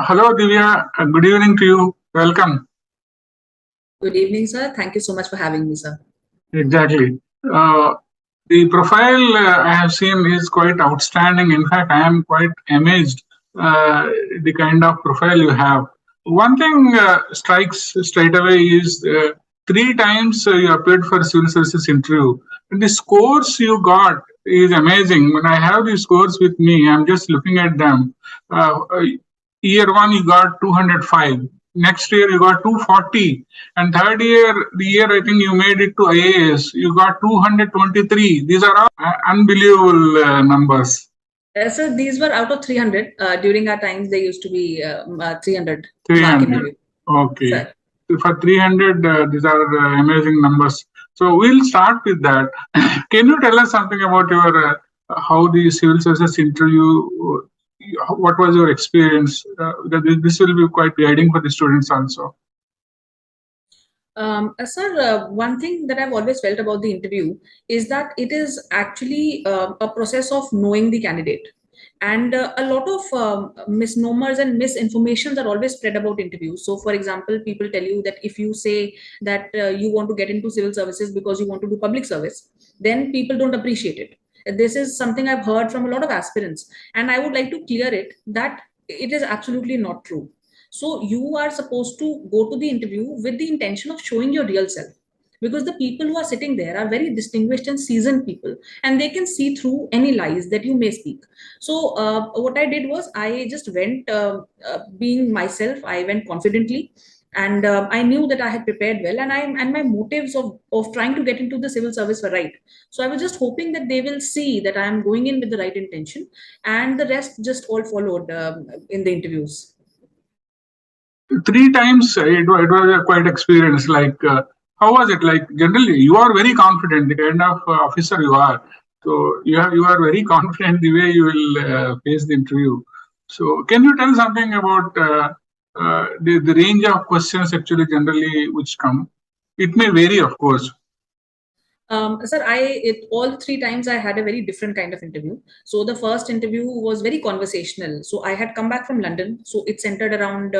Hello, Divya. Good evening to you. Welcome. Good evening, sir. Thank you so much for having me, sir. Exactly. Uh, the profile I have seen is quite outstanding. In fact, I am quite amazed the kind of profile you have. One thing strikes straight away is three times you appeared for civil services interview. And the scores you got is amazing. When I have the scores with me, I'm just looking at them. Year one, you got 205. Next year, you got 240. And third year, the year I think you made it to IAS, you got 223. These are all unbelievable numbers. So these were out of 300. During our times, they used to be 300. 300. Okay. Sir. For 300, these are amazing numbers. So we'll start with that. Can you tell us something about your how the civil services interview? What was your experience? This will be quite guiding for the students also. Sir, one thing that I've always felt about the interview is that it is actually a process of knowing the candidate. And a lot of misnomers and misinformations are always spread about interviews. So, for example, people tell you that if you say that you want to get into civil services because you want to do public service, then people don't appreciate it. This is something I've heard from a lot of aspirants. And I would like to clear it that it is absolutely not true. So you are supposed to go to the interview with the intention of showing your real self, because the people who are sitting there are very distinguished and seasoned people, and they can see through any lies that you may speak. So what I did was I just went being myself. I went confidently, and I knew that I had prepared well, and my motives of trying to get into the civil service were right. So I was just hoping that they will see that I am going in with the right intention, and the rest just all followed in the interviews. Three times it was a quite experience. Like, how was it? Like, generally, you are very confident, the kind of officer you are. So you are very confident the way you will face the interview. So can you tell something about the range of questions actually generally which come? It may vary, of course. Sir, all three times I had a very different kind of interview. So the first interview was very conversational. So I had come back from London. So it centered around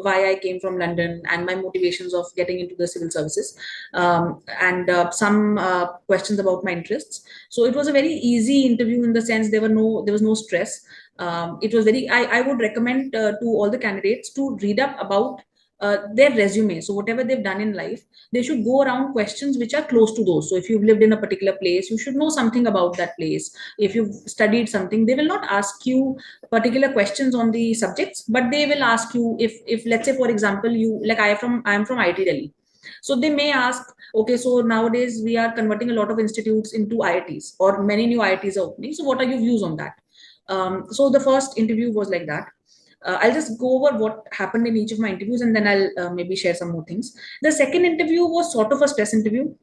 why I came from London and my motivations of getting into the civil services, and some questions about my interests. So it was a very easy interview in the sense there was no stress. It was I would recommend to all the candidates to read up about their resume. So whatever they've done in life, they should go around questions which are close to those. So if you've lived in a particular place, you should know something about that place. If you've studied something, they will not ask you particular questions on the subjects, but they will ask you if let's say, for example, you like I am from IT Delhi. So they may ask, okay, so nowadays we are converting a lot of institutes into IITs, or many new IITs are opening. So what are your views on that? So the first interview was like that. I'll just go over what happened in each of my interviews, and then I'll maybe share some more things. The second interview was sort of a stress interview,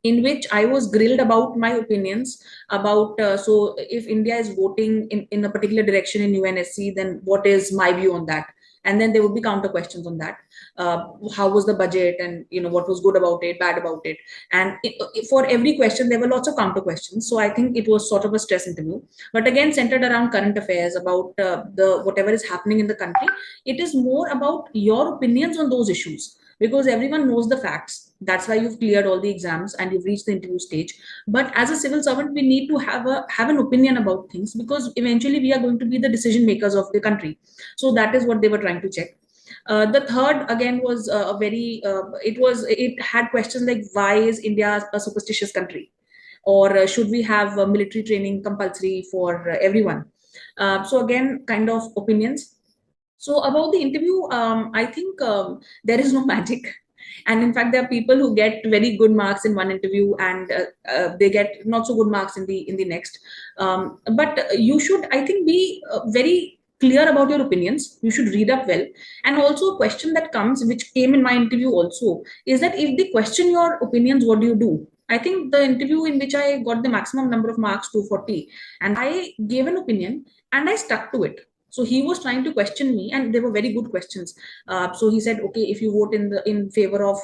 in which I was grilled about my opinions about so if India is voting in a particular direction in UNSC, then what is my view on that? And then there would be counter questions on that. How was the budget, and what was good about it, bad about it, and for every question there were lots of counter questions. So I think it was sort of a stress interview, but again centered around current affairs, about the whatever is happening in the country. It is more about your opinions on those issues, because everyone knows the facts. That's why you've cleared all the exams and you've reached the interview stage. But as a civil servant, we need to have an opinion about things, because eventually we are going to be the decision makers of the country. So that is what they were trying to check. The third again was a very it had questions like, why is India a superstitious country, or should we have military training compulsory for everyone? So again, kind of opinions. So about the interview, I think there is no magic. And in fact, there are people who get very good marks in one interview and they get not so good marks in the next. But you should, I think, be very clear about your opinions. You should read up well. And also a question that comes, which came in my interview also, is that if they question your opinions, what do you do? I think the interview in which I got the maximum number of marks, 240, and I gave an opinion and I stuck to it. So he was trying to question me, and they were very good questions. So he said, okay, if you vote in favor of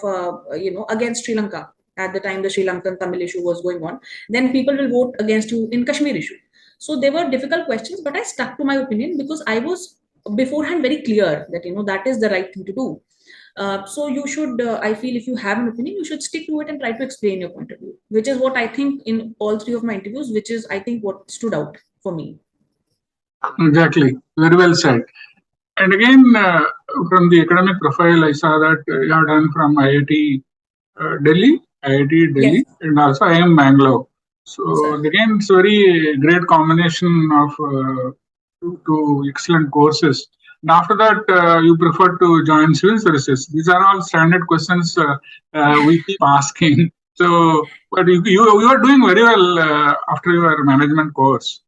against Sri Lanka at the time the Sri Lankan Tamil issue was going on, then people will vote against you in Kashmir issue. So they were difficult questions, but I stuck to my opinion because I was beforehand very clear that that is the right thing to do. So you should, I feel, if you have an opinion, you should stick to it and try to explain your point of view, which is what I think in all three of my interviews, which is I think what stood out for me. Exactly. Very well said. And again, from the academic profile, I saw that you have done from IIT Delhi, Yes. and also IIM Bangalore. So Sir. again, it's very great combination of two excellent courses. And after that, you prefer to join civil services. These are all standard questions we keep asking. So, but you are doing very well after your management course.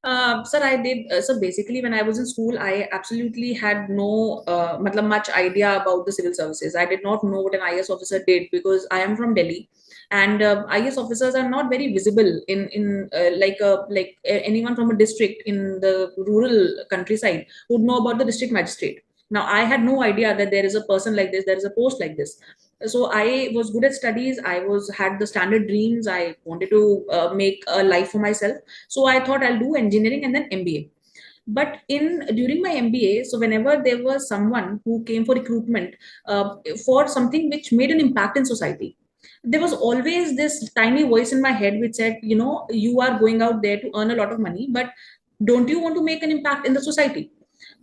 Sir, I did. So basically, when I was in school, I absolutely had no much idea about the civil services. I did not know what an IS officer did because I am from Delhi, and IS officers are not very visible in anyone from a district in the rural countryside would know about the district magistrate. Now, I had no idea that there is a person like this, there is a post like this. So I was good at studies. I was had the standard dreams. I wanted to make a life for myself. So I thought I'll do engineering and then MBA. But in during my MBA, so whenever there was someone who came for recruitment for something which made an impact in society, there was always this tiny voice in my head which said, you are going out there to earn a lot of money, but don't you want to make an impact in the society?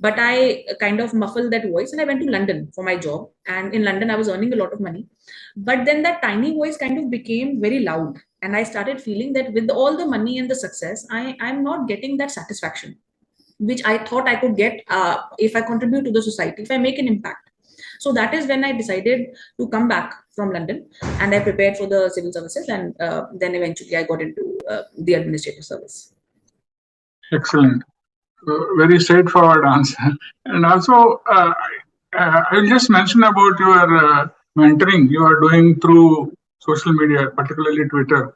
But I kind of muffled that voice and I went to London for my job. And in London, I was earning a lot of money. But then that tiny voice kind of became very loud. And I started feeling that with all the money and the success, I'm not getting that satisfaction, which I thought I could get if I contribute to the society, if I make an impact. So that is when I decided to come back from London and I prepared for the civil services. And then eventually I got into the administrative service. Excellent. Very straightforward answer. And also, I'll just mention about your mentoring you are doing through social media, particularly Twitter.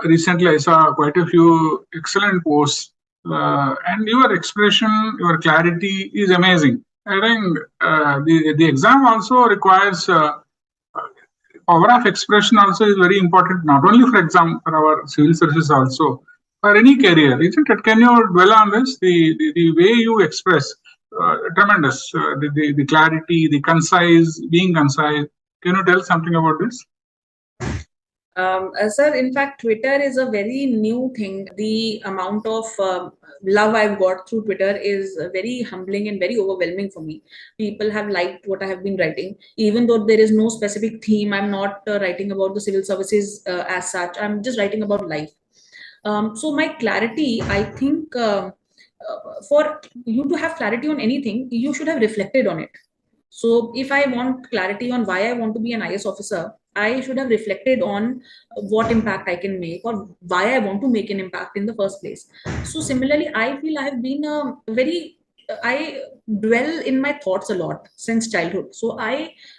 Recently, I saw quite a few excellent posts, and your expression, your clarity is amazing. I think the exam also requires power of expression also is very important, not only for exam, for our civil services also, for any career, isn't it? Can you dwell on this? The way you express, tremendous. The clarity, the concise, being concise. Can you tell something about this? Sir, in fact, Twitter is a very new thing. The amount of love I've got through Twitter is very humbling and very overwhelming for me. People have liked what I have been writing, even though there is no specific theme. I'm not writing about the civil services as such. I'm just writing about life. So my clarity, I think, for you to have clarity on anything, you should have reflected on it. So if I want clarity on why I want to be an IS officer, I should have reflected on what impact I can make or why I want to make an impact in the first place. So similarly, I feel I have been a very I dwell in my thoughts a lot since childhood. So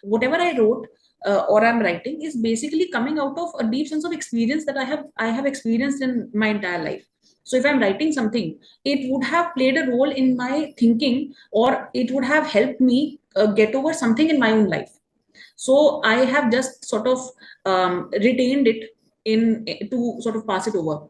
whatever I wrote or I'm writing is basically coming out of a deep sense of experience that I have experienced in my entire life. So if I'm writing something, it would have played a role in my thinking, or it would have helped me get over something in my own life. So I have just sort of retained it in to sort of pass it over.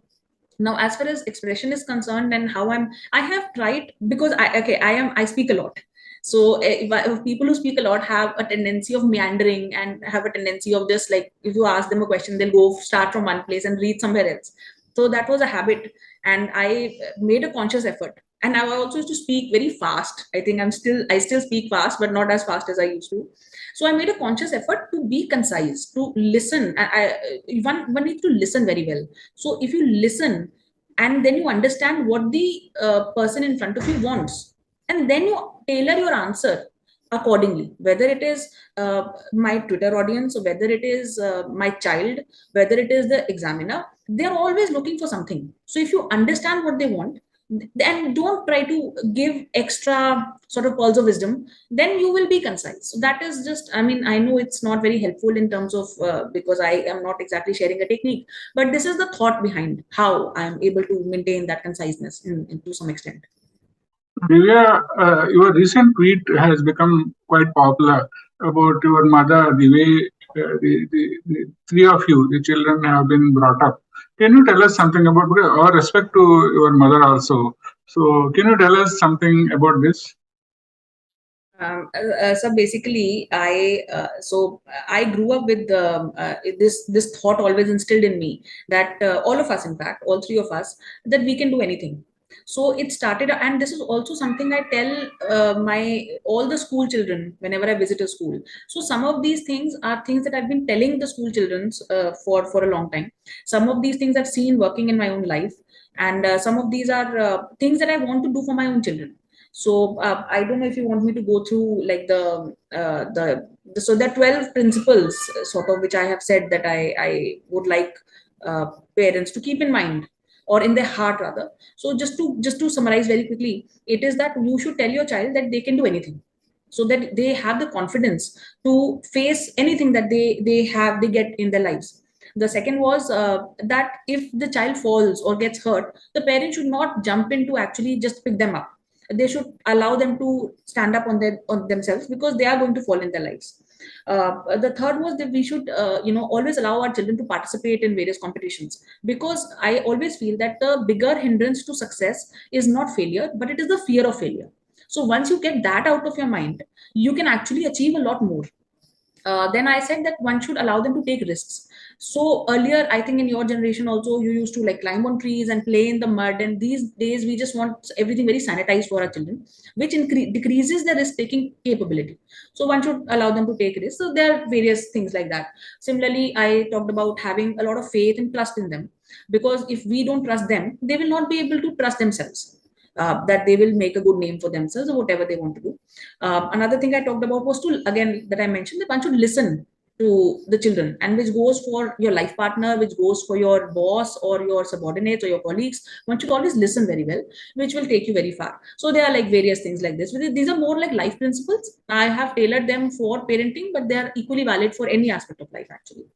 Now, as far as expression is concerned and how I have tried, because I speak a lot. So if people who speak a lot have a tendency of meandering and have a tendency of just like, if you ask them a question, they'll go start from one place and read somewhere else. So that was a habit, and I made a conscious effort. And I also used to speak very fast. I think I still speak fast, but not as fast as I used to. So I made a conscious effort to be concise, to listen. One needs to listen very well. So if you listen and then you understand what the person in front of you wants, and then you tailor your answer, accordingly, whether it is my Twitter audience, or whether it is my child, whether it is the examiner, they're always looking for something. So if you understand what they want, and don't try to give extra sort of pearls of wisdom, then you will be concise. So that is just, I mean, I know it's not very helpful in terms of because I am not exactly sharing a technique, but this is the thought behind how I am able to maintain that conciseness to some extent. Divya, your recent tweet has become quite popular about your mother, the way the three of you, the children, have been brought up. Can you tell us something about, or respect to your mother also? So, can you tell us something about this? So basically, I grew up with this thought always instilled in me that all of us, in fact, all three of us, that we can do anything. So it started, and this is also something I tell my all the school children whenever I visit a school. So some of these things are things that I've been telling the school children for a long time. Some of these things I've seen working in my own life, and some of these are things that I want to do for my own children. So I don't know if you want me to go through like the so there are 12 principles sort of which I have said that I would like uh, parents to keep in mind, or in their heart rather. So just to summarize very quickly, it is that you should tell your child that they can do anything, so that they have the confidence to face anything that they get in their lives. The second was that if the child falls or gets hurt, the parent should not jump in to actually just pick them up. They should allow them to stand up on themselves, because they are going to fall in their lives. The third was that we should always allow our children to participate in various competitions, because I always feel that the bigger hindrance to success is not failure, but it is the fear of failure. So once you get that out of your mind, you can actually achieve a lot more. Then I said that one should allow them to take risks. So earlier, I think in your generation also, you used to like climb on trees and play in the mud. And these days, we just want everything very sanitized for our children, which decreases the risk taking capability. So one should allow them to take risks. So there are various things like that. Similarly, I talked about having a lot of faith and trust in them, because if we don't trust them, they will not be able to trust themselves. That they will make a good name for themselves or whatever they want to do. Another thing I talked about was to, again, that I mentioned, that one should listen to the children, and which goes for your life partner, which goes for your boss or your subordinates or your colleagues. One should always listen very well, which will take you very far. So there are like various things like this. These are more like life principles. I have tailored them for parenting, but they are equally valid for any aspect of life, actually.